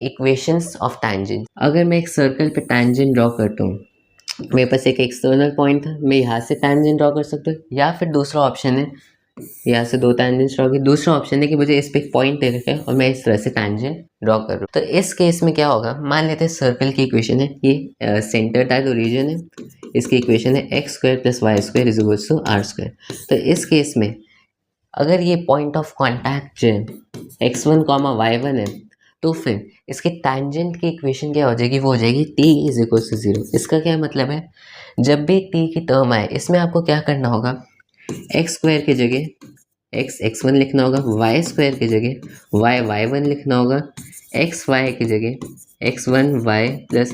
Equations of tangent. अगर मैं एक सर्कल पे टैंजेंट ड्रॉ करता हूँ, मेरे पास एक एक्सटर्नल पॉइंट था, मैं यहाँ से टैंजेंट ड्रॉ कर सकता हूँ, या फिर दूसरा ऑप्शन है यहाँ से दो टैंजेंट्स ड्रॉ की। दूसरा ऑप्शन है कि मुझे इस पे एक पॉइंट दे रखा है और मैं इस तरह से टैंजेंट ड्रॉ कर रहा हूँ। तो इस केस में क्या होगा, मान लेते हैं सर्कल की इक्वेशन है, ये सेंटर था तो रीजन है, इसकी इक्वेशन है X square plus Y square is equals to R square. तो इस केस में अगर ये पॉइंट ऑफ कॉन्टैक्ट जो है x1 कॉमा y1 है, तो फिर इसके टैंजेंट की इक्वेशन क्या हो जाएगी, वो हो जाएगी t इज इक्वल टू 0। इसका क्या मतलब है, जब भी t की टर्म आए इसमें आपको क्या करना होगा, एक्स स्क्वायर की जगह x1 लिखना होगा, वाई स्क्वायर की जगह y1 लिखना होगा, xy की जगह x1y plus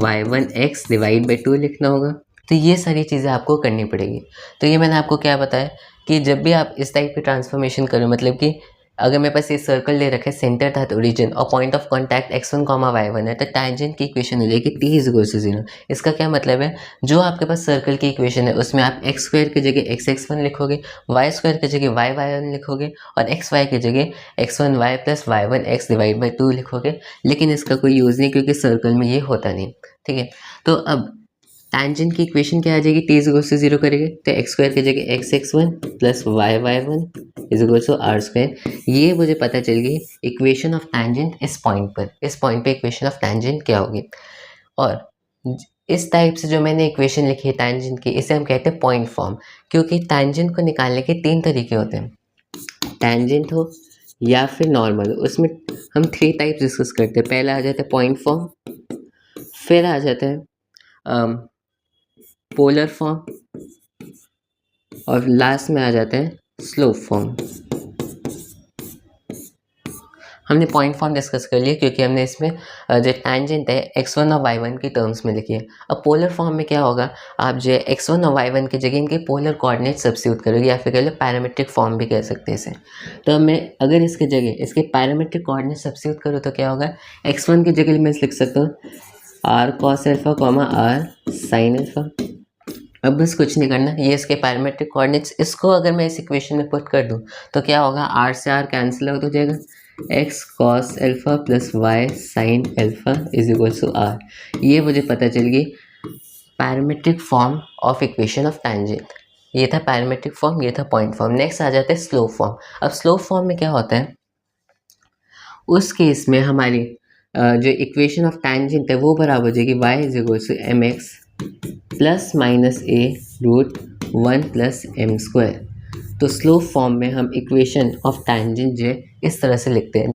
y1x divide by 2 लिखना होगा। तो ये सारी चीज़ें आपको करनी पड़ेगी। तो ये मैंने आपको क्या बताया कि जब भी आप इस टाइप की ट्रांसफॉर्मेशन करो, मतलब कि अगर मेरे पास ये सर्कल ले रखा है, सेंटर था तो ओरिजिन और point of contact x1 comma y1 है, तो टैंजेंट की इक्वेशन हो जाएगी t इज इक्वल टू 0। इसका क्या मतलब है, जो आपके पास सर्कल की इक्वेशन है उसमें आप एक्स स्क्वायर की जगह x1 लिखोगे, वाई स्क्वायर की जगह y1 लिखोगे और xy की जगह x1y plus y1x divide by 2 लिखोगे। लेकिन इसका कोई यूज़ नहीं क्योंकि सर्कल में ये होता नहीं, ठीक है। तो अब टैंजेंट की इक्वेशन क्या आ जाएगी, टी इज इक्वल टू 0 करेंगे तो एक्स स्क्वायर की जगह x1 plus y1 is equal to R square. ये मुझे पता चल गई इक्वेशन ऑफ टैंजेंट इस पॉइंट पर। इस पॉइंट पे इक्वेशन ऑफ टैंजेंट क्या होगी, और इस टाइप से जो मैंने इक्वेशन लिखी है टैंजेंट की, इसे हम कहते हैं पॉइंट फॉर्म। क्योंकि टैंजेंट को निकालने के 3 तरीके होते हैं, टैंजेंट हो या फिर नॉर्मल हो। उसमें हम 3 टाइप्स डिस्कस करते हैं। पहला आ जाता है पॉइंट फॉर्म, फिर आ जाता है पोलर फॉर्म और लास्ट में आ जाते हैं स्लोप फॉर्म। हमने पॉइंट फॉर्म डिस्कस कर लिया क्योंकि हमने इसमें जो टैंजेंट है x1 और y1 की टर्म्स में लिखी है। अब पोलर फॉर्म में क्या होगा, आप जो है x1 और y1 की जगह इनके पोलर कोऑर्डिनेट सब्स्टिट्यूट करोगे, या फिर कह लो पैरामीट्रिक फॉर्म भी कह सकते हैं इसे। तो मैं अगर इसके जगह इसके पैरामीट्रिक कोऑर्डिनेट सब्स्टिट्यूट करूँ तो क्या होगा, x1 की जगह मैं लिख सकता हूँ r cos alpha comma r sin alpha. अब बस कुछ नहीं करना, ये इसके पैरामीट्रिक कोऑर्डिनेट्स, इसको अगर मैं इस इक्वेशन में पुट कर दूं तो क्या होगा, r से r कैंसिल आउट हो जाएगा, x cos alpha plus y sin alpha is equal to r। ये मुझे पता चल गई parametric form of equation of tangent. ये था पैरामीट्रिक फॉर्म, ये था पॉइंट फॉर्म। नेक्स्ट आ जाता है स्लोप फॉर्म। अब स्लोप फॉर्म में क्या होता है, उस केस में हमारी जो इक्वेशन ऑफ टैंजेंट है वो बराबर हो जाएगी y is equal to M X plus minus A root 1 plus M square. तो स्लोप फॉर्म में हम इक्वेशन ऑफ टैंजेंट जो है इस तरह से लिखते हैं।